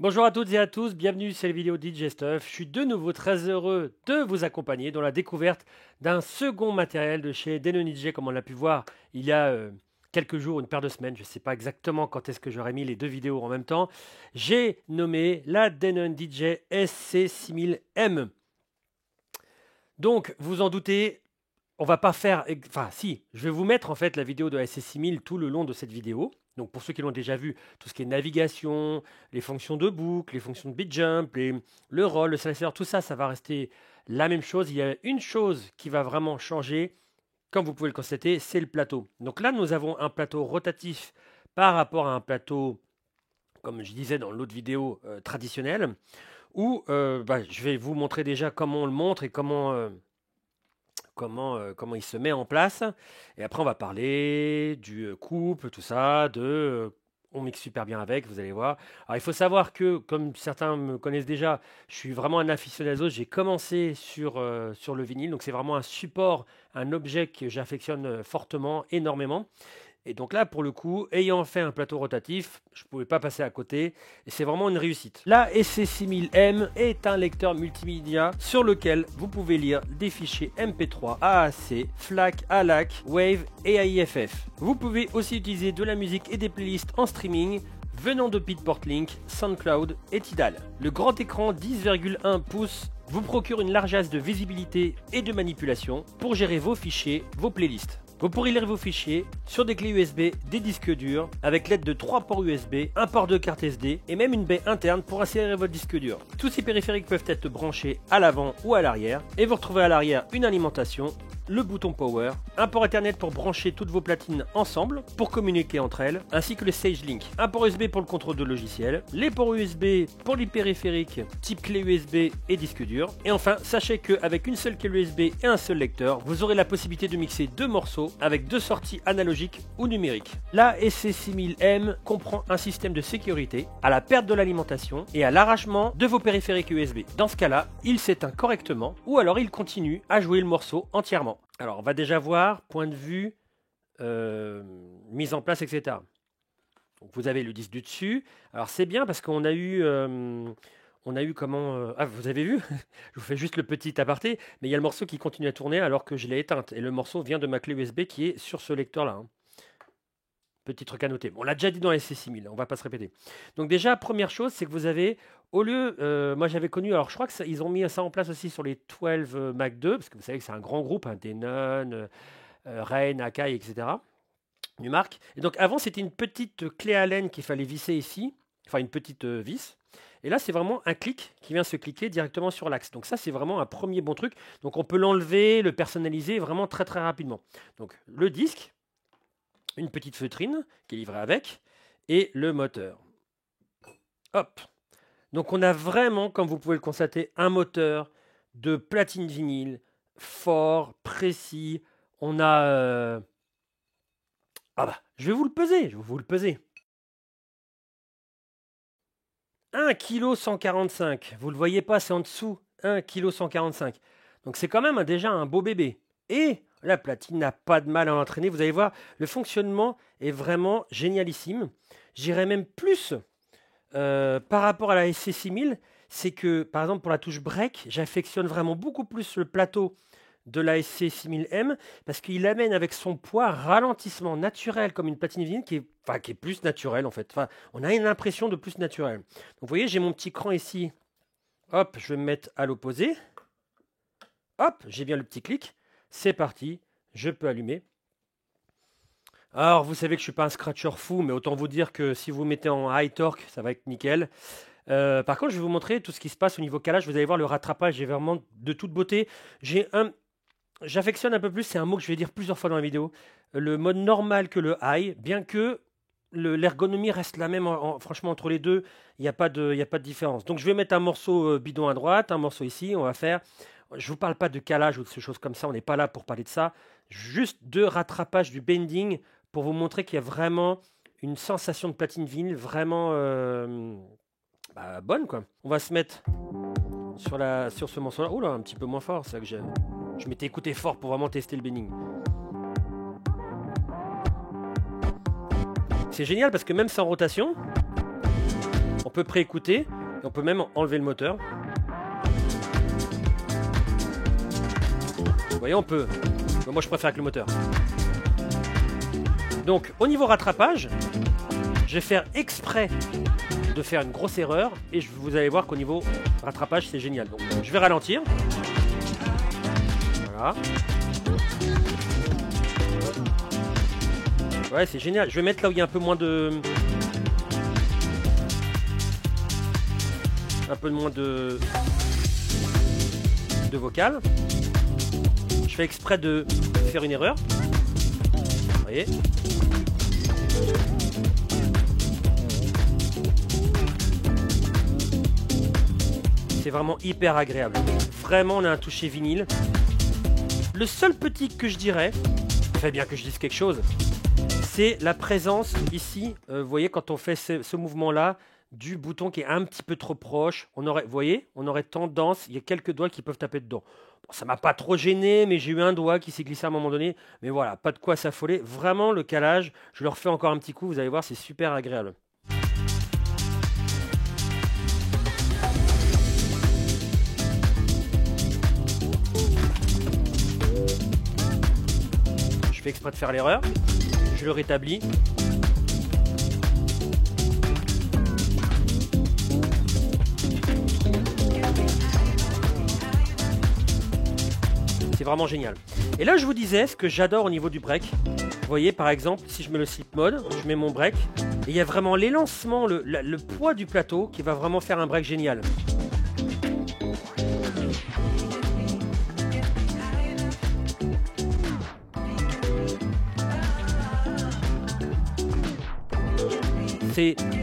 Bonjour à toutes et à tous, bienvenue sur les vidéos DJ Stuff. Je suis de nouveau très heureux de vous accompagner dans la découverte d'un second matériel de chez Denon DJ, comme on l'a pu voir il y a quelques jours, une paire de semaines. Je ne sais pas exactement quand est-ce que j'aurais mis les deux vidéos en même temps. J'ai nommé la Denon DJ SC6000M. Donc, vous en doutez, on va pas faire... Enfin, si, je vais vous mettre en fait la vidéo de la SC6000 tout le long de cette vidéo. Donc pour ceux qui l'ont déjà vu, tout ce qui est navigation, les fonctions de boucle, les fonctions de beat jump, le roll, le silencer, tout ça, ça va rester la même chose. Il y a une chose qui va vraiment changer, comme vous pouvez le constater, c'est le plateau. Donc là, nous avons un plateau rotatif par rapport à un plateau, comme je disais dans l'autre vidéo, traditionnel, où je vais vous montrer déjà comment on le montre et comment il se met en place. Et après, on va parler du couple, tout ça, on mixe super bien avec, vous allez voir. Alors, il faut savoir que, comme certains me connaissent déjà, je suis vraiment un aficionado. J'ai commencé sur le vinyle, donc c'est vraiment un support, un objet que j'affectionne fortement, énormément. Et donc là, pour le coup, ayant fait un plateau rotatif, je ne pouvais pas passer à côté. Et c'est vraiment une réussite. La SC6000M est un lecteur multimédia sur lequel vous pouvez lire des fichiers MP3, AAC, FLAC, ALAC, WAVE et AIFF. Vous pouvez aussi utiliser de la musique et des playlists en streaming venant de Beatport-Link, SoundCloud et Tidal. Le grand écran 10,1 pouces vous procure une largesse de visibilité et de manipulation pour gérer vos fichiers, vos playlists. Vous pourrez lire vos fichiers sur des clés USB, des disques durs, avec l'aide de 3 ports USB, un port de carte SD et même une baie interne pour accélérer votre disque dur. Tous ces périphériques peuvent être branchés à l'avant ou à l'arrière et vous retrouvez à l'arrière une alimentation, le bouton Power, un port Ethernet pour brancher toutes vos platines ensemble pour communiquer entre elles, ainsi que le Sage Link, un port USB pour le contrôle de logiciel, les ports USB pour les périphériques type clé USB et disque dur. Et enfin, sachez qu'avec une seule clé USB et un seul lecteur, vous aurez la possibilité de mixer deux morceaux avec deux sorties analogiques ou numériques. La SC6000M comprend un système de sécurité à la perte de l'alimentation et à l'arrachement de vos périphériques USB. Dans ce cas-là, il s'éteint correctement ou alors il continue à jouer le morceau entièrement. Alors, on va déjà voir point de vue, mise en place, etc. Donc, vous avez le disque du dessus. Alors, c'est bien parce qu'on a eu... comment... Ah, vous avez vu? Je vous fais juste le petit aparté, mais il y a le morceau qui continue à tourner alors que je l'ai éteinte. Et le morceau vient de ma clé USB qui est sur ce lecteur-là. Hein. Petit truc à noter. Bon, on l'a déjà dit dans la SC6000, on va pas se répéter. Donc déjà, première chose, c'est que vous avez, au lieu... moi, j'avais connu... Alors, je crois qu'ils ont mis ça en place aussi sur les 12 Mac 2, parce que vous savez que c'est un grand groupe, hein, Denon, Rain, Akai, etc. Numark. Et donc, avant, c'était une petite clé Allen qu'il fallait visser ici. Enfin, une petite vis. Et là, c'est vraiment un clic qui vient se cliquer directement sur l'axe. Donc ça, c'est vraiment un premier bon truc. Donc on peut l'enlever, le personnaliser vraiment très très rapidement. Donc le disque, une petite feutrine qui est livrée avec, et le moteur. Hop. Donc on a vraiment, comme vous pouvez le constater, un moteur de platine vinyle, fort, précis. On a... Ah bah, je vais vous le peser, je vais vous le peser. 1,145 kg. Vous ne le voyez pas, c'est en dessous. 1,145 kg. Donc c'est quand même déjà un beau bébé. Et la platine n'a pas de mal à entraîner. Vous allez voir, le fonctionnement est vraiment génialissime. J'irais même plus par rapport à la SC6000. C'est que, par exemple, pour la touche break, j'affectionne vraiment beaucoup plus le plateau de la SC6000M parce qu'il amène avec son poids ralentissement naturel comme une platine vinyle qui est plus naturel en fait. Enfin, on a une impression de plus naturel. Donc vous voyez, j'ai mon petit cran ici. Hop, je vais me mettre à l'opposé. Hop, j'ai bien le petit clic. C'est parti, je peux allumer. Alors, vous savez que je suis pas un scratcher fou, mais autant vous dire que si vous mettez en high torque, ça va être nickel. Par contre, je vais vous montrer tout ce qui se passe au niveau calage. Vous allez voir le rattrapage est vraiment de toute beauté. J'affectionne un peu plus, c'est un mot que je vais dire plusieurs fois dans la vidéo, le mode normal que le high, bien que l'ergonomie reste la même, franchement, entre les deux, il n'y a pas de différence. Donc je vais mettre un morceau bidon à droite, un morceau ici, on va faire, je ne vous parle pas de calage ou de ces choses comme ça, on n'est pas là pour parler de ça, juste de rattrapage du bending, pour vous montrer qu'il y a vraiment une sensation de platine vinyle vraiment bonne, quoi. On va se mettre sur ce morceau-là, oula, un petit peu moins fort, c'est ça que j'aime. Je m'étais écouté fort pour vraiment tester le bending. C'est génial parce que même sans rotation, On peut préécouter, et on peut même enlever le moteur. Vous voyez, on peut. Moi, je préfère avec le moteur. Donc, au niveau rattrapage, je vais faire exprès de faire une grosse erreur et vous allez voir qu'au niveau rattrapage, c'est génial. Donc, je vais ralentir. Voilà. Ouais, c'est génial. Je vais mettre là où il y a un peu moins de... de vocal. Je fais exprès de faire une erreur. Vous voyez ? C'est vraiment hyper agréable. Vraiment, on a un toucher vinyle. Le seul petit que je dirais, fait bien que je dise quelque chose, c'est la présence ici. Vous voyez, quand on fait ce mouvement-là, du bouton qui est un petit peu trop proche. Vous voyez, on aurait tendance, il y a quelques doigts qui peuvent taper dedans. Bon, ça m'a pas trop gêné, mais j'ai eu un doigt qui s'est glissé à un moment donné. Mais voilà, pas de quoi s'affoler. Vraiment, le calage, je le refais encore un petit coup, vous allez voir, c'est super agréable. Je fais exprès de faire l'erreur. Je le rétablis. C'est vraiment génial. Et là, je vous disais ce que j'adore au niveau du break. Vous voyez, par exemple, si je mets le slip mode, je mets mon break, et il y a vraiment l'élancement, le poids du plateau qui va vraiment faire un break génial.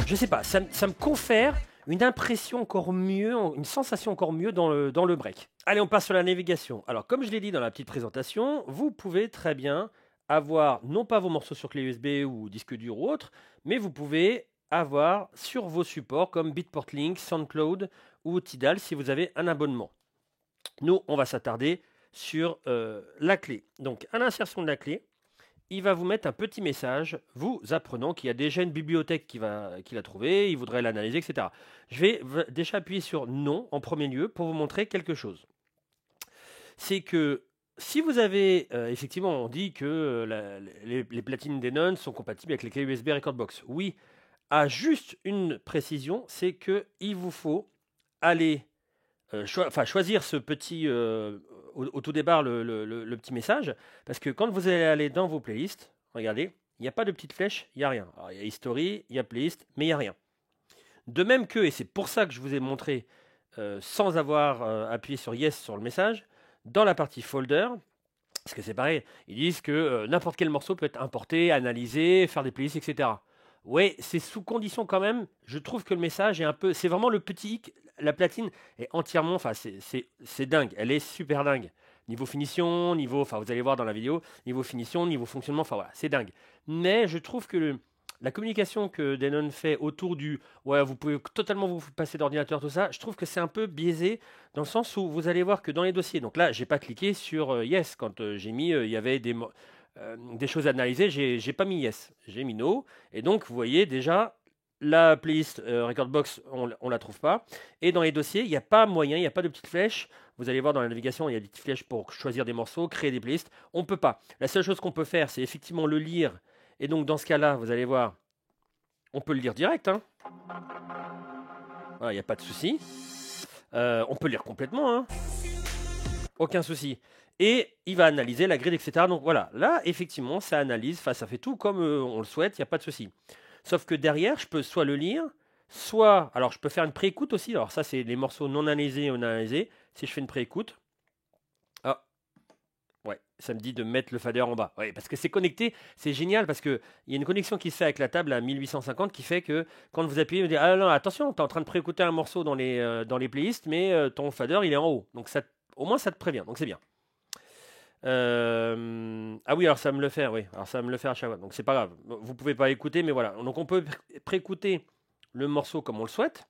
Je sais pas, ça me confère une impression encore mieux, une sensation encore mieux dans le break. Allez, on passe sur la navigation. Alors, comme je l'ai dit dans la petite présentation, vous pouvez très bien avoir, non pas vos morceaux sur clé USB ou disque dur ou autre, mais vous pouvez avoir sur vos supports comme Beatport Link, SoundCloud ou Tidal si vous avez un abonnement. Nous, on va s'attarder sur la clé. Donc, à l'insertion de la clé, il va vous mettre un petit message vous apprenant qu'il y a déjà une bibliothèque qu'il a trouvée, il voudrait l'analyser, etc. Je vais déjà appuyer sur non en premier lieu pour vous montrer quelque chose. C'est que si vous avez, effectivement, on dit que les platines Denon sont compatibles avec les clés USB Recordbox. Oui, à juste une précision, c'est qu'il vous faut aller choisir ce petit, au tout départ, le petit message, parce que quand vous allez aller dans vos playlists, regardez, il n'y a pas de petite flèche, il n'y a rien. Alors, il y a History, il y a Playlist, mais il n'y a rien. De même que, et c'est pour ça que je vous ai montré, sans avoir appuyé sur Yes sur le message, dans la partie Folder, parce que c'est pareil, ils disent que n'importe quel morceau peut être importé, analysé, faire des playlists, etc. Ouais, c'est sous condition quand même. Je trouve que le message est un peu... C'est vraiment le petit hic. La platine est entièrement... Enfin, c'est dingue. Elle est super dingue. Niveau finition, enfin, vous allez voir dans la vidéo, niveau finition, niveau fonctionnement, enfin voilà, c'est dingue. Mais je trouve que la communication que Denon fait autour du... Ouais, vous pouvez totalement vous passer d'ordinateur, tout ça, je trouve que c'est un peu biaisé dans le sens où vous allez voir que dans les dossiers... Donc là, j'ai pas cliqué sur Yes quand j'ai mis... Il y avait des choses à analyser, j'ai pas mis Yes, j'ai mis No, et donc vous voyez déjà la playlist Recordbox, on la trouve pas, et dans les dossiers, il n'y a pas moyen, il n'y a pas de petites flèches, vous allez voir dans la navigation, il y a des petites flèches pour choisir des morceaux, créer des playlists, on peut pas. La seule chose qu'on peut faire, c'est effectivement le lire, et donc dans ce cas-là, vous allez voir, on peut le lire direct, hein. Voilà, il n'y a pas de souci, on peut lire complètement, hein. Aucun souci. Et il va analyser la grille, etc. Donc voilà, là, effectivement, ça analyse, ça fait tout comme on le souhaite, il n'y a pas de souci. Sauf que derrière, je peux soit le lire, soit... Alors, je peux faire une préécoute aussi. Alors ça, c'est les morceaux non analysés ou non analysés. Si je fais une préécoute... Ah, ouais, ça me dit de mettre le fader en bas. Ouais, parce que c'est connecté, c'est génial, parce qu'il y a une connexion qui se fait avec la table à 1850 qui fait que quand vous appuyez, vous dites, ah non, attention, tu es en train de préécouter un morceau dans les playlists, mais ton fader, il est en haut. Donc ça, au moins, ça te prévient, donc c'est bien. Ah oui, alors ça me le fait, oui. Alors ça va me le faire à chaque fois, donc c'est pas grave. Vous pouvez pas écouter, mais voilà. Donc on peut préécouter le morceau comme on le souhaite,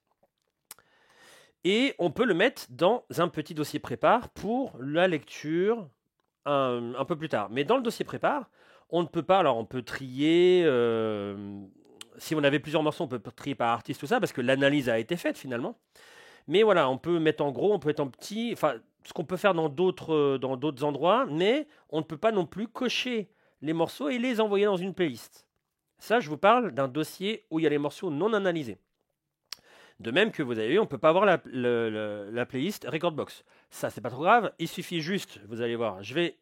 et on peut le mettre dans un petit dossier prépare pour la lecture un peu plus tard. Mais dans le dossier prépare, on ne peut pas. Alors on peut trier si on avait plusieurs morceaux, on peut trier par artiste, tout ça, parce que l'analyse a été faite finalement. Mais voilà, on peut mettre en gros, on peut mettre en petit, enfin, ce qu'on peut faire dans d'autres endroits, mais on ne peut pas non plus cocher les morceaux et les envoyer dans une playlist. Ça, je vous parle d'un dossier où il y a les morceaux non analysés. De même que vous avez vu, on ne peut pas avoir la playlist Recordbox. Ça, c'est pas trop grave. Il suffit juste, vous allez voir, je vais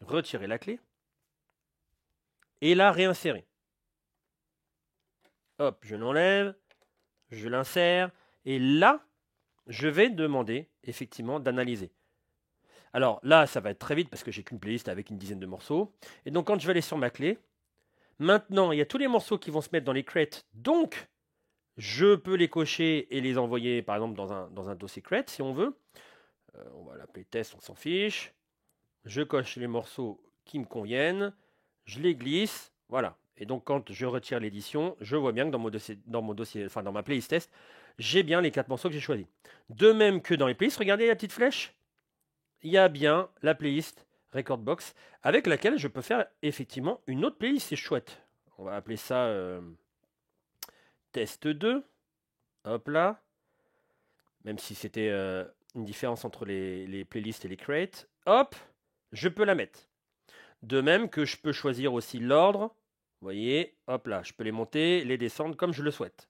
retirer la clé et la réinsérer. Hop, je l'enlève, je l'insère et là, je vais demander effectivement d'analyser. Alors là, ça va être très vite parce que j'ai qu'une playlist avec une dizaine de morceaux. Et donc, quand je vais aller sur ma clé, maintenant, il y a tous les morceaux qui vont se mettre dans les crates. Donc, je peux les cocher et les envoyer, par exemple, dans un dossier crate, si on veut. On va l'appeler test, on s'en fiche. Je coche les morceaux qui me conviennent. Je les glisse. Voilà. Et donc, quand je retire l'édition, je vois bien que dans ma playlist test, j'ai bien les 4 morceaux que j'ai choisis. De même que dans les playlists, regardez la petite flèche. Il y a bien la playlist Recordbox avec laquelle je peux faire effectivement une autre playlist si je souhaite. On va appeler ça test 2. Hop là. Même si c'était une différence entre les playlists et les crates. Hop, je peux la mettre. De même que je peux choisir aussi l'ordre. Vous voyez, hop là, je peux les monter, les descendre comme je le souhaite.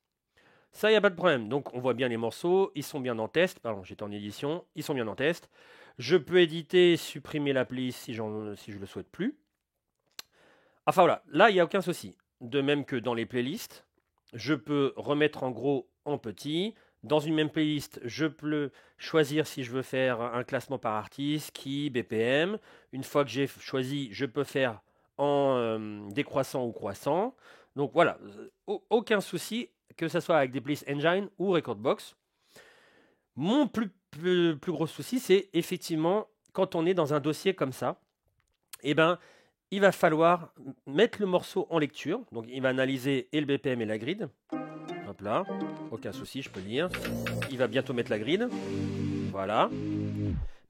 Ça, il n'y a pas de problème. Donc, on voit bien les morceaux, ils sont bien en test. Pardon, j'étais en édition, ils sont bien en test. Je peux éditer, supprimer la playlist si je le souhaite plus. Enfin voilà, là, il n'y a aucun souci. De même que dans les playlists, je peux remettre en gros, en petit. Dans une même playlist, je peux choisir si je veux faire un classement par artiste, qui, BPM. Une fois que j'ai choisi, je peux faire en décroissant ou croissant. Donc voilà, aucun souci, que ce soit avec des playlists Engine ou Recordbox. Mon plus gros souci, c'est effectivement quand on est dans un dossier comme ça, eh ben, il va falloir mettre le morceau en lecture. Donc il va analyser et le BPM et la grid. Hop là, aucun souci, je peux lire. Il va bientôt mettre la grid. Voilà.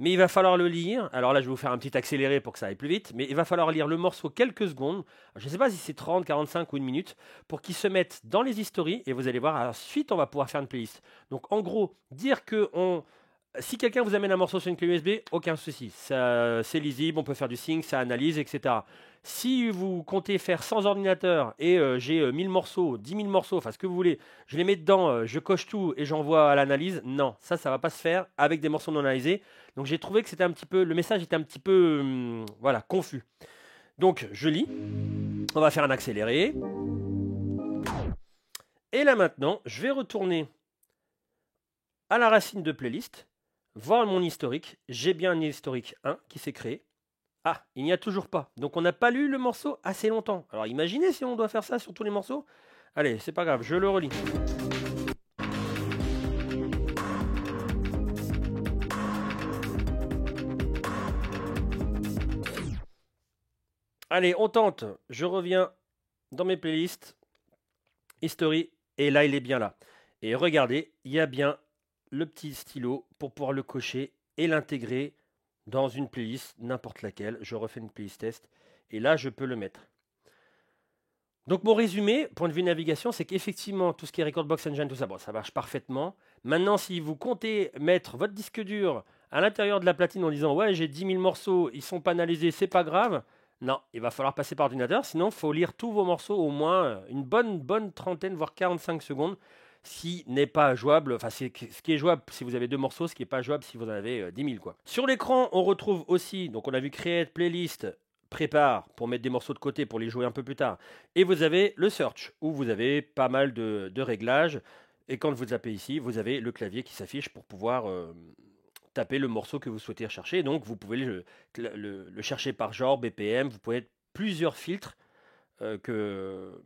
Mais il va falloir le lire. Alors là, je vais vous faire un petit accéléré pour que ça aille plus vite. Mais il va falloir lire le morceau quelques secondes. Je ne sais pas si c'est 30, 45 ou une minute. Pour qu'il se mette dans les histories. Et vous allez voir, ensuite, on va pouvoir faire une playlist. Donc en gros, dire que si quelqu'un vous amène un morceau sur une clé USB, aucun souci. C'est lisible, on peut faire du sync, ça analyse, etc. Si vous comptez faire sans ordinateur et j'ai 1000 morceaux, 10 000 morceaux, enfin ce que vous voulez, je les mets dedans, je coche tout et j'envoie à l'analyse, non, ça ne va pas se faire avec des morceaux non analysés. Donc j'ai trouvé que c'était un petit peu, le message était un petit peu voilà, confus. Donc je lis, on va faire un accéléré. Et là maintenant, je vais retourner à la racine de playlist, voir mon historique. J'ai bien un historique 1 qui s'est créé. Ah, il n'y a toujours pas. Donc on n'a pas lu le morceau assez longtemps. Alors imaginez si on doit faire ça sur tous les morceaux. Allez, c'est pas grave, je le relis. Allez, on tente. Je reviens dans mes playlists. History. Et là, il est bien là. Et regardez, il y a bien le petit stylo pour pouvoir le cocher et l'intégrer dans une playlist, n'importe laquelle. Je refais une playlist test. Et là, je peux le mettre. Donc mon résumé, point de vue navigation, c'est qu'effectivement, tout ce qui est Recordbox Engine, tout ça, bon, ça marche parfaitement. Maintenant, si vous comptez mettre votre disque dur à l'intérieur de la platine en disant « Ouais, j'ai 10 000 morceaux, ils sont pas analysés, c'est pas grave », non, il va falloir passer par ordinateur, sinon il faut lire tous vos morceaux au moins une bonne trentaine, voire 45 secondes, ce qui n'est pas jouable, enfin ce qui est jouable si vous avez 2 morceaux, ce qui n'est pas jouable si vous en avez 10 000 quoi. Sur l'écran, on retrouve aussi, donc on a vu Create, Playlist, Prépare pour mettre des morceaux de côté pour les jouer un peu plus tard. Et vous avez le Search, où vous avez pas mal de réglages. Et quand vous tapez ici, vous avez le clavier qui s'affiche pour pouvoir taper le morceau que vous souhaitez rechercher. Donc vous pouvez le chercher par genre, BPM, vous pouvez mettre plusieurs filtres comme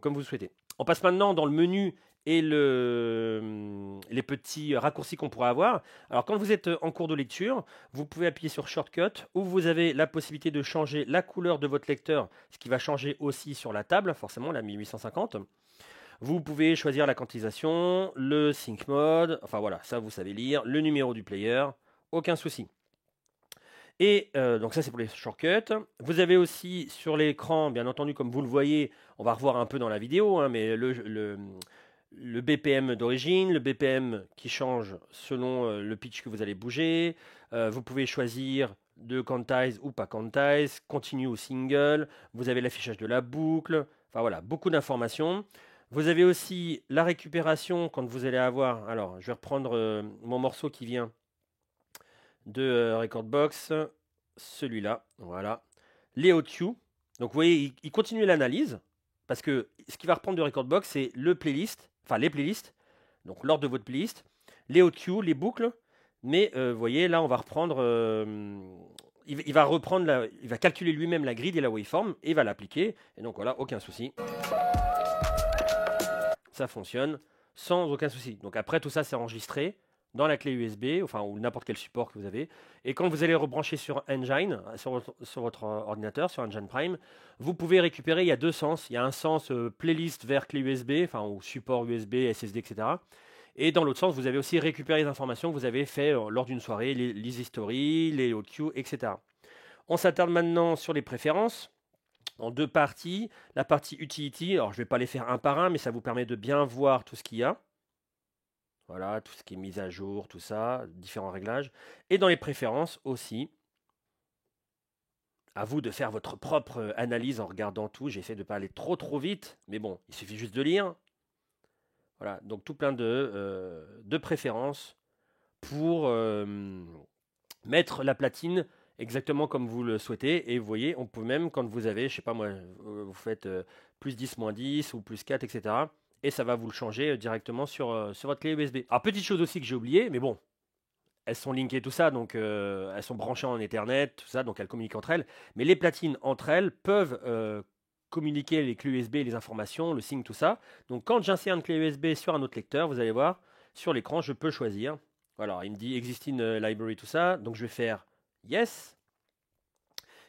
vous souhaitez. On passe maintenant dans le menu et les petits raccourcis qu'on pourra avoir. Alors quand vous êtes en cours de lecture, vous pouvez appuyer sur Shortcut, où vous avez la possibilité de changer la couleur de votre lecteur, ce qui va changer aussi sur la table, forcément la 1850. Vous pouvez choisir la quantisation, le sync mode, enfin voilà, ça vous savez lire, le numéro du player, aucun souci. Et donc ça c'est pour les shortcuts. Vous avez aussi sur l'écran, bien entendu, comme vous le voyez, on va revoir un peu dans la vidéo, hein, mais le BPM d'origine, le BPM qui change selon le pitch que vous allez bouger. Vous pouvez choisir de quantize ou pas quantize, continue ou single. Vous avez l'affichage de la boucle. Enfin voilà, beaucoup d'informations. Vous avez aussi la récupération quand vous allez avoir. Alors, je vais reprendre mon morceau qui vient de Recordbox, celui-là, voilà. Les OQ. Donc vous voyez, il continue l'analyse, parce que ce qu'il va reprendre de Recordbox, c'est le playlist, enfin les playlists, donc l'ordre de votre playlist, les OQ, les boucles, mais vous voyez, là on va reprendre, il va reprendre, il va calculer lui-même la grid et la waveform, et il va l'appliquer, et donc voilà, aucun souci. Ça fonctionne sans aucun souci. Donc après tout ça c'est enregistré dans la clé USB, enfin ou n'importe quel support que vous avez. Et quand vous allez rebrancher sur Engine, sur votre ordinateur, sur Engine Prime, vous pouvez récupérer, il y a deux sens. Il y a un sens playlist vers clé USB, enfin ou support USB, SSD, etc. Et dans l'autre sens, vous avez aussi récupéré les informations que vous avez fait lors d'une soirée, les history, les OQ, etc. On s'attarde maintenant sur les préférences en deux parties. La partie Utility, alors je ne vais pas les faire un par un, mais ça vous permet de bien voir tout ce qu'il y a. Voilà, tout ce qui est mise à jour, tout ça, différents réglages. Et dans les préférences aussi. À vous de faire votre propre analyse en regardant tout. J'essaie de ne pas aller trop vite, mais bon, il suffit juste de lire. Voilà, donc tout plein de préférences pour mettre la platine exactement comme vous le souhaitez. Et vous voyez, on peut même, quand vous avez, je sais pas moi, vous faites plus 10, moins 10 ou plus 4, etc. Et ça va vous le changer directement sur votre clé USB. Alors, petite chose aussi que j'ai oublié, mais bon, elles sont linkées tout ça, donc elles sont branchées en Ethernet, tout ça, donc elles communiquent entre elles. Mais les platines entre elles peuvent communiquer les clés USB, les informations, le signe, tout ça. Donc quand j'insère une clé USB sur un autre lecteur, vous allez voir, sur l'écran, je peux choisir. Voilà, il me dit Existing Library, tout ça. Donc je vais faire Yes.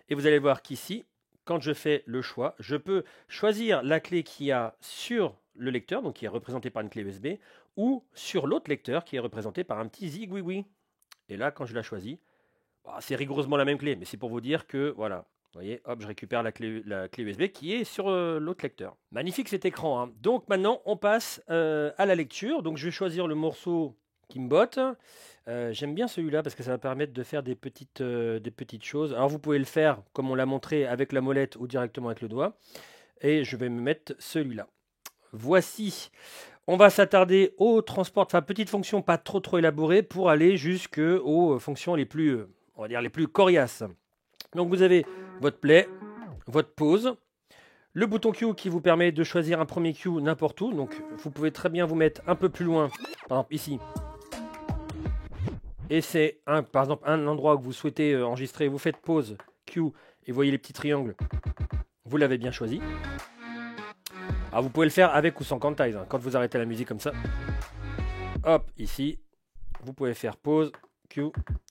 Et vous allez voir qu'ici, quand je fais le choix, je peux choisir la clé qu'il y a sur le lecteur, donc qui est représenté par une clé USB, ou sur l'autre lecteur qui est représenté par un petit zigouigoui. Et là, quand je la choisis, c'est rigoureusement la même clé, mais c'est pour vous dire que, voilà, vous voyez, hop, je récupère la clé USB qui est sur l'autre lecteur. Magnifique cet écran, hein. Donc maintenant, on passe à la lecture. Donc je vais choisir le morceau qui me botte. J'aime bien celui-là parce que ça va permettre de faire des petites choses. Alors vous pouvez le faire, comme on l'a montré, avec la molette ou directement avec le doigt. Et je vais me mettre celui-là. Voici. On va s'attarder aux transports, enfin petites fonctions pas trop élaborées pour aller jusqu'aux fonctions les plus, on va dire les plus coriaces. Donc vous avez votre play, votre pause, le bouton Q qui vous permet de choisir un premier Q n'importe où. Donc vous pouvez très bien vous mettre un peu plus loin, par exemple ici. Et c'est par exemple un endroit où vous souhaitez enregistrer, vous faites pause, Q, et vous voyez les petits triangles, vous l'avez bien choisi. Alors vous pouvez le faire avec ou sans quantize, hein. Quand vous arrêtez la musique comme ça, hop, ici, vous pouvez faire pause, Q,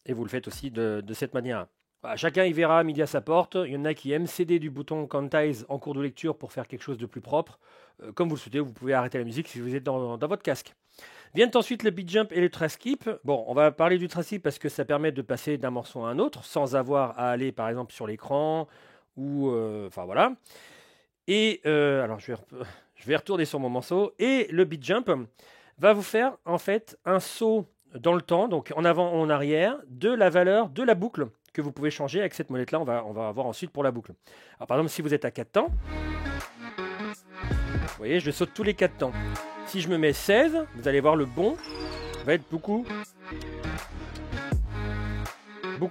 et vous le faites aussi de cette manière. Voilà, chacun y verra midi à sa porte. Il y en a qui aiment céder du bouton quantize en cours de lecture pour faire quelque chose de plus propre. Comme vous le souhaitez, vous pouvez arrêter la musique si vous êtes dans votre casque. Viennent ensuite le beat jump et le track skip. Bon, on va parler du track skip parce que ça permet de passer d'un morceau à un autre sans avoir à aller par exemple sur l'écran ou enfin voilà. Et alors je vais retourner sur mon morceau et le beat jump va vous faire en fait un saut dans le temps, donc en avant ou en arrière, de la valeur de la boucle que vous pouvez changer avec cette molette là. On va avoir ensuite pour la boucle. Alors par exemple si vous êtes à 4 temps, vous voyez je saute tous les 4 temps. Si je me mets 16, vous allez voir le bond va être beaucoup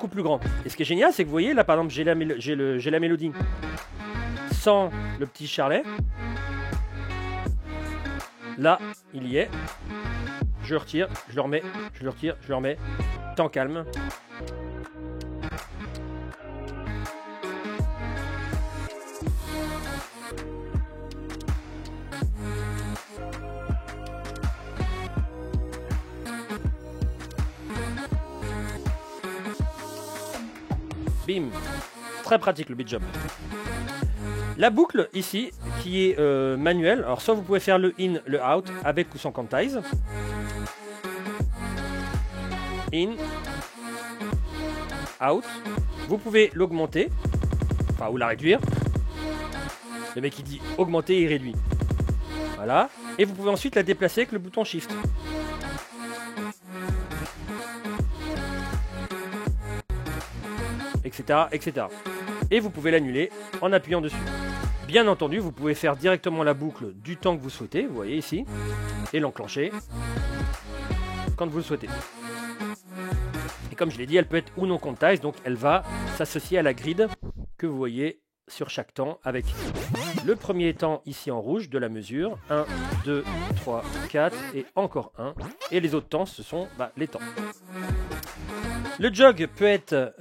plus grand. Et ce qui est génial, c'est que vous voyez là par exemple j'ai la mélodie sans le petit charlet. Là, il y est. Je retire, je le remets, je le retire, je le remets. Temps calme. Bim. Très pratique le beat jump. La boucle ici, qui est manuelle, alors soit vous pouvez faire le in, le out, avec ou sans quantize. In, out, Vous pouvez l'augmenter, enfin ou la réduire. Le mec il dit augmenter et réduit. Voilà. Et vous pouvez ensuite la déplacer avec le bouton Shift. Etc. etc. Et vous pouvez l'annuler en appuyant dessus. Bien entendu, vous pouvez faire directement la boucle du temps que vous souhaitez, vous voyez ici, et l'enclencher quand vous le souhaitez. Et comme je l'ai dit, elle peut être ou non quantized, donc elle va s'associer à la grid que vous voyez sur chaque temps avec le premier temps ici en rouge de la mesure, 1, 2, 3, 4 et encore 1. Et les autres temps, ce sont les temps. Le jog peut être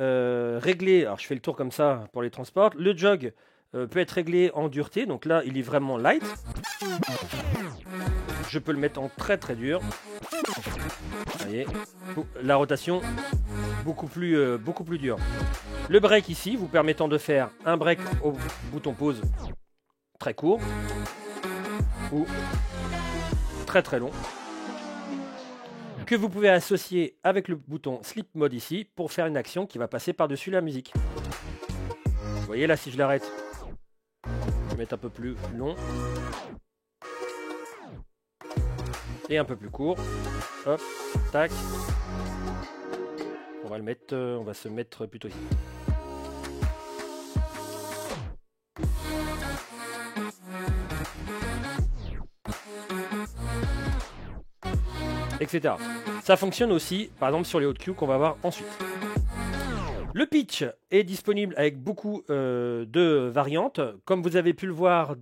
réglé, alors je fais le tour comme ça pour les transports, le jog peut être réglé en dureté, donc là il est vraiment light. Je peux le mettre en très très dur. Vous voyez, la rotation beaucoup plus dure. Le break ici vous permettant de faire un break au bouton pause très court ou très très long, que vous pouvez associer avec le bouton Sleep Mode ici pour faire une action qui va passer par-dessus la musique. Vous voyez là, si je l'arrête, je vais mettre un peu plus long et un peu plus court. Hop, tac. On va le mettre, on va se mettre plutôt ici. Etc. Ça fonctionne aussi, par exemple, sur les hautes cues qu'on va voir ensuite. Le pitch est disponible avec beaucoup de variantes. Comme vous avez pu le voir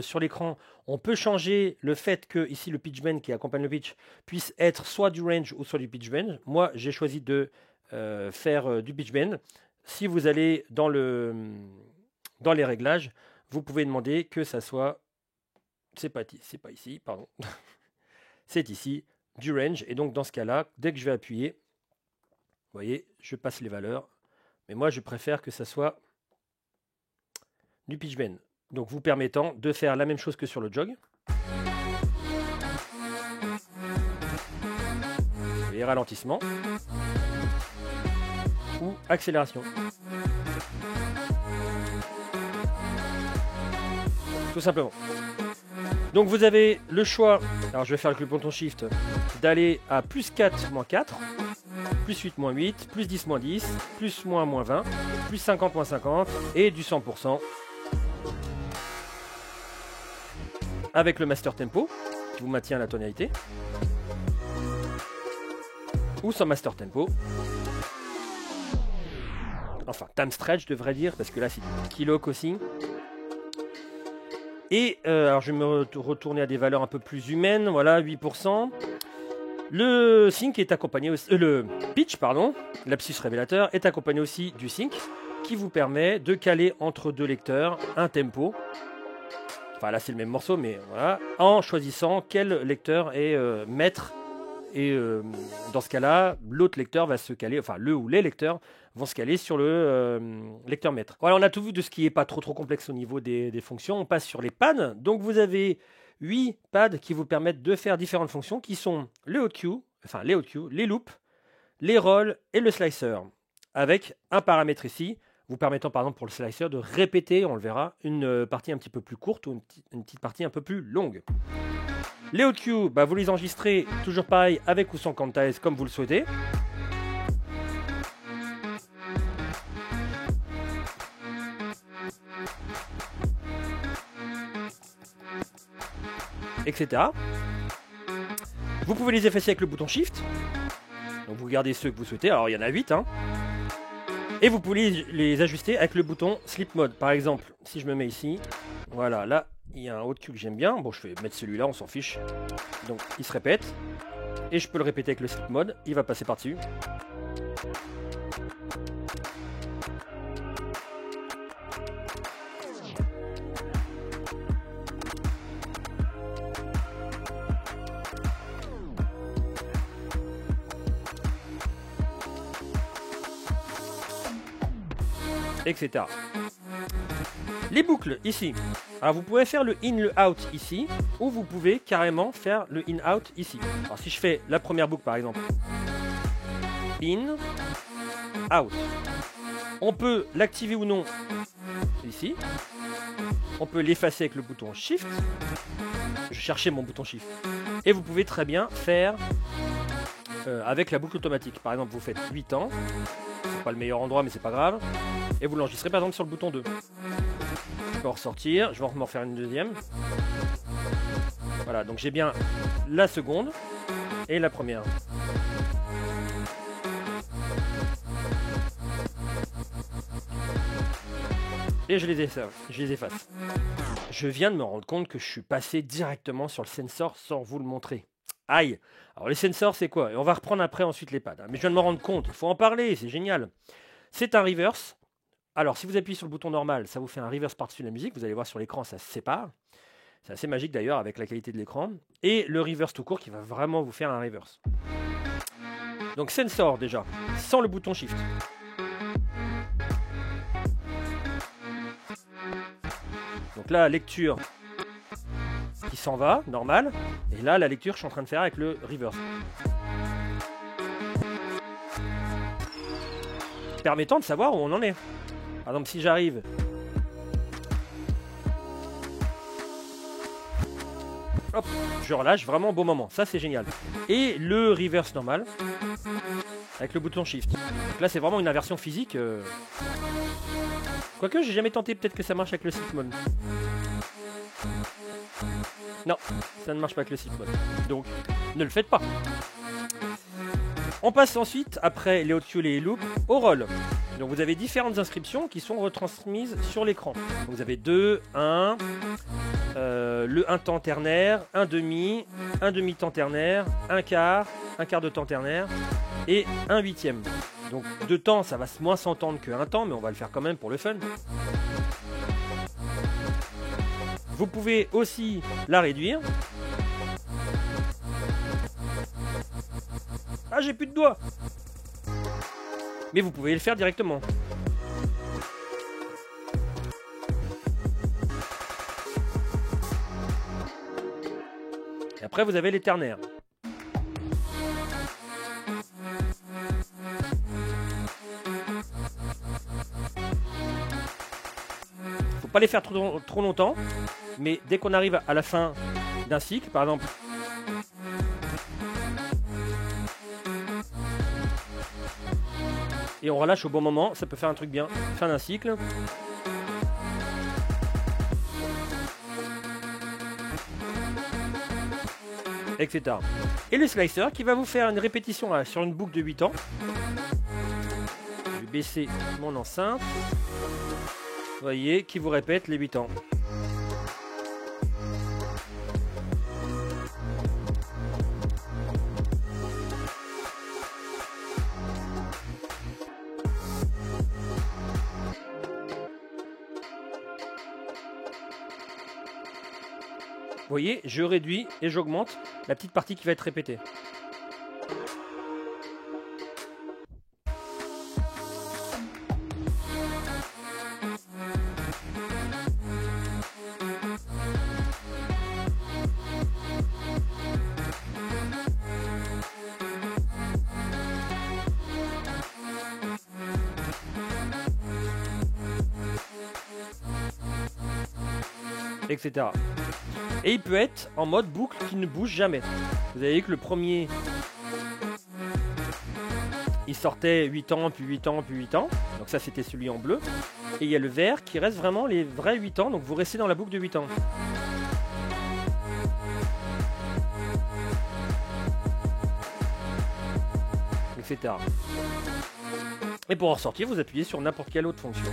sur l'écran, on peut changer le fait que ici le pitch bend qui accompagne le pitch puisse être soit du range ou soit du pitch bend. Moi, j'ai choisi de faire du pitch bend. Si vous allez dans les réglages, vous pouvez demander que ça soit... C'est pas ici, pardon. C'est ici, du range. Et donc, dans ce cas-là, dès que je vais appuyer, vous voyez, je passe les valeurs. Mais moi, je préfère que ça soit du pitch bend. Donc, vous permettant de faire la même chose que sur le jog. Vous voyez, ralentissement. Ou accélération. Tout simplement. Donc, vous avez le choix, alors je vais faire avec le bouton Shift, d'aller à plus 4, moins 4. Plus 8, moins 8, plus 10, moins 10, plus moins, moins 20, plus 50, moins 50, et du 100%. Avec le Master Tempo, qui vous maintient la tonalité. Ou sans Master Tempo. Enfin, Time Stretch, je devrais dire, parce que là, c'est du kilo aussi. Et, alors, je vais me retourner à des valeurs un peu plus humaines. Voilà, 8%. Le sync est accompagné aussi, le pitch, pardon, lapsus révélateur, est accompagné aussi du sync qui vous permet de caler entre deux lecteurs un tempo. Enfin là c'est le même morceau, mais voilà, en choisissant quel lecteur est maître. Et dans ce cas-là, l'autre lecteur va se caler, enfin le ou les lecteurs vont se caler sur le lecteur maître. Voilà, on a tout vu de ce qui n'est pas trop complexe au niveau des fonctions. On passe sur les pads. Donc vous avez 8 pads qui vous permettent de faire différentes fonctions qui sont les hot cues, les loops, les rolls et le slicer. Avec un paramètre ici, vous permettant par exemple pour le slicer de répéter, on le verra, une partie un petit peu plus courte ou une petite partie un peu plus longue. Les hot cues, vous les enregistrez toujours pareil avec ou sans quantize comme vous le souhaitez. Etc. Vous pouvez les effacer avec le bouton Shift. Donc vous gardez ceux que vous souhaitez. Alors il y en a 8. Et vous pouvez les ajuster avec le bouton Sleep Mode. Par exemple, si je me mets ici, voilà, là, il y a un haut cue que j'aime bien. Bon, je vais mettre celui-là, on s'en fiche. Donc il se répète. Et je peux le répéter avec le Sleep Mode. Il va passer par-dessus. Etc. Les boucles ici. Alors vous pouvez faire le in, le out ici, ou vous pouvez carrément faire le in, out ici. Alors si je fais la première boucle par exemple, in, out. On peut l'activer ou non ici. On peut l'effacer avec le bouton Shift. Je cherchais mon bouton Shift. Et vous pouvez très bien faire avec la boucle automatique. Par exemple, vous faites 8 ans. C'est pas le meilleur endroit, mais c'est pas grave. Et vous l'enregistrez par exemple sur le bouton 2. Je peux en ressortir. Je vais en refaire une deuxième. Voilà, donc j'ai bien la seconde et la première. Et je les efface. Je viens de me rendre compte que je suis passé directement sur le sensor sans vous le montrer. Aïe. Alors les sensors c'est quoi? Et on va reprendre après ensuite les pads. Mais je viens de me rendre compte, il faut en parler, c'est génial. C'est un reverse. Alors si vous appuyez sur le bouton normal, ça vous fait un reverse par-dessus la musique. Vous allez voir sur l'écran, ça se sépare. C'est assez magique d'ailleurs avec la qualité de l'écran. Et le reverse tout court qui va vraiment vous faire un reverse. Donc sensor déjà, sans le bouton shift. Donc là, lecture qui s'en va, normal. Et là, la lecture, je suis en train de faire avec le reverse. Permettant de savoir où on en est. Par exemple, si j'arrive... Hop, je relâche, vraiment au bon moment. Ça, c'est génial. Et le reverse normal, avec le bouton shift. Donc là, c'est vraiment une inversion physique. Quoique, j'ai jamais tenté, peut-être que ça marche avec le Sync Mode. Non, ça ne marche pas avec le Sync Mode. Donc, ne le faites pas. On passe ensuite, après les audio et les loops, au roll. Donc vous avez différentes inscriptions qui sont retransmises sur l'écran. Vous avez 2, 1, le 1 temps ternaire, 1 demi temps ternaire, 1 quart de temps ternaire et 1 huitième. Donc 2 temps, ça va moins s'entendre que 1 temps, mais on va le faire quand même pour le fun. Vous pouvez aussi la réduire. Ah, j'ai plus de doigts. Mais vous pouvez le faire directement. Et après, vous avez les ternaires. Faut pas les faire trop longtemps. Mais dès qu'on arrive à la fin d'un cycle, par exemple... Et on relâche au bon moment, ça peut faire un truc bien. Fin d'un cycle. Etc. Et le slicer qui va vous faire une répétition là, sur une boucle de 8 ans. Je vais baisser mon enceinte. Vous voyez, qui vous répète les 8 ans. Vous voyez, je réduis et j'augmente la petite partie qui va être répétée. Etc. Et il peut être en mode boucle qui ne bouge jamais. Vous avez vu que le premier, il sortait 8 ans, puis 8 ans, puis 8 ans. Donc ça, c'était celui en bleu. Et il y a le vert qui reste vraiment les vrais 8 ans. Donc vous restez dans la boucle de 8 ans. Etc. Et pour en ressortir, vous appuyez sur n'importe quelle autre fonction.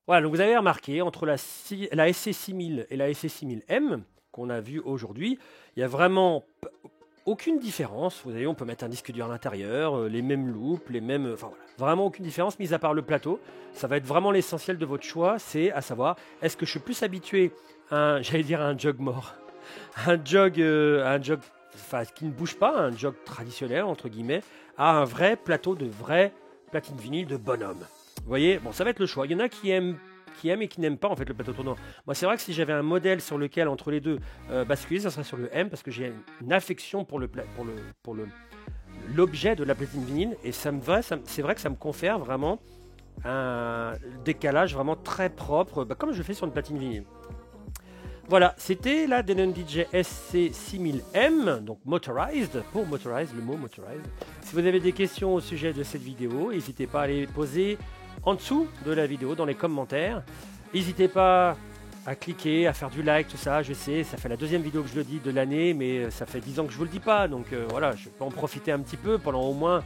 Voilà, donc vous avez remarqué, entre la SC6000 et la SC6000M, qu'on a vu aujourd'hui, il n'y a vraiment aucune différence. Vous voyez, on peut mettre un disque dur à l'intérieur, les mêmes loops, les mêmes... Enfin voilà, vraiment aucune différence, mis à part le plateau. Ça va être vraiment l'essentiel de votre choix, c'est à savoir, est-ce que je suis plus habitué à j'allais dire un jog mort, un jog enfin, qui ne bouge pas, un jog traditionnel, entre guillemets, à un vrai plateau de vraie platine vinyle de bonhomme. Vous voyez, bon, ça va être le choix. Il y en a qui aiment et qui n'aiment pas en fait le plateau tournant. Moi, c'est vrai que si j'avais un modèle sur lequel entre les deux basculer, ça serait sur le M parce que j'ai une affection pour le l'objet de la platine vinyle, et ça me va, c'est vrai que ça me confère vraiment un décalage vraiment très propre, comme je le fais sur une platine vinyle. Voilà, c'était la Denon DJ SC6000M, donc Motorized, pour Motorized, le mot Motorized. Si vous avez des questions au sujet de cette vidéo, n'hésitez pas à les poser en dessous de la vidéo, dans les commentaires. N'hésitez pas à cliquer, à faire du like, tout ça, je sais, ça fait la deuxième vidéo que je le dis de l'année, mais ça fait 10 ans que je vous le dis pas, donc voilà, je peux en profiter un petit peu pendant au moins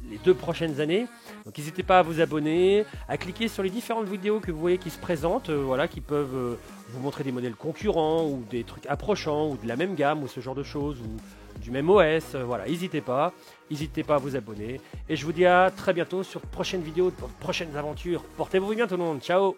les 2 prochaines années. Donc n'hésitez pas à vous abonner, à cliquer sur les différentes vidéos que vous voyez qui se présentent, voilà, qui peuvent vous montrer des modèles concurrents, ou des trucs approchants, ou de la même gamme, ou ce genre de choses, ou du même OS, voilà, n'hésitez pas à vous abonner, et je vous dis à très bientôt sur de prochaines vidéos, de prochaines aventures. Portez-vous bien tout le monde, ciao.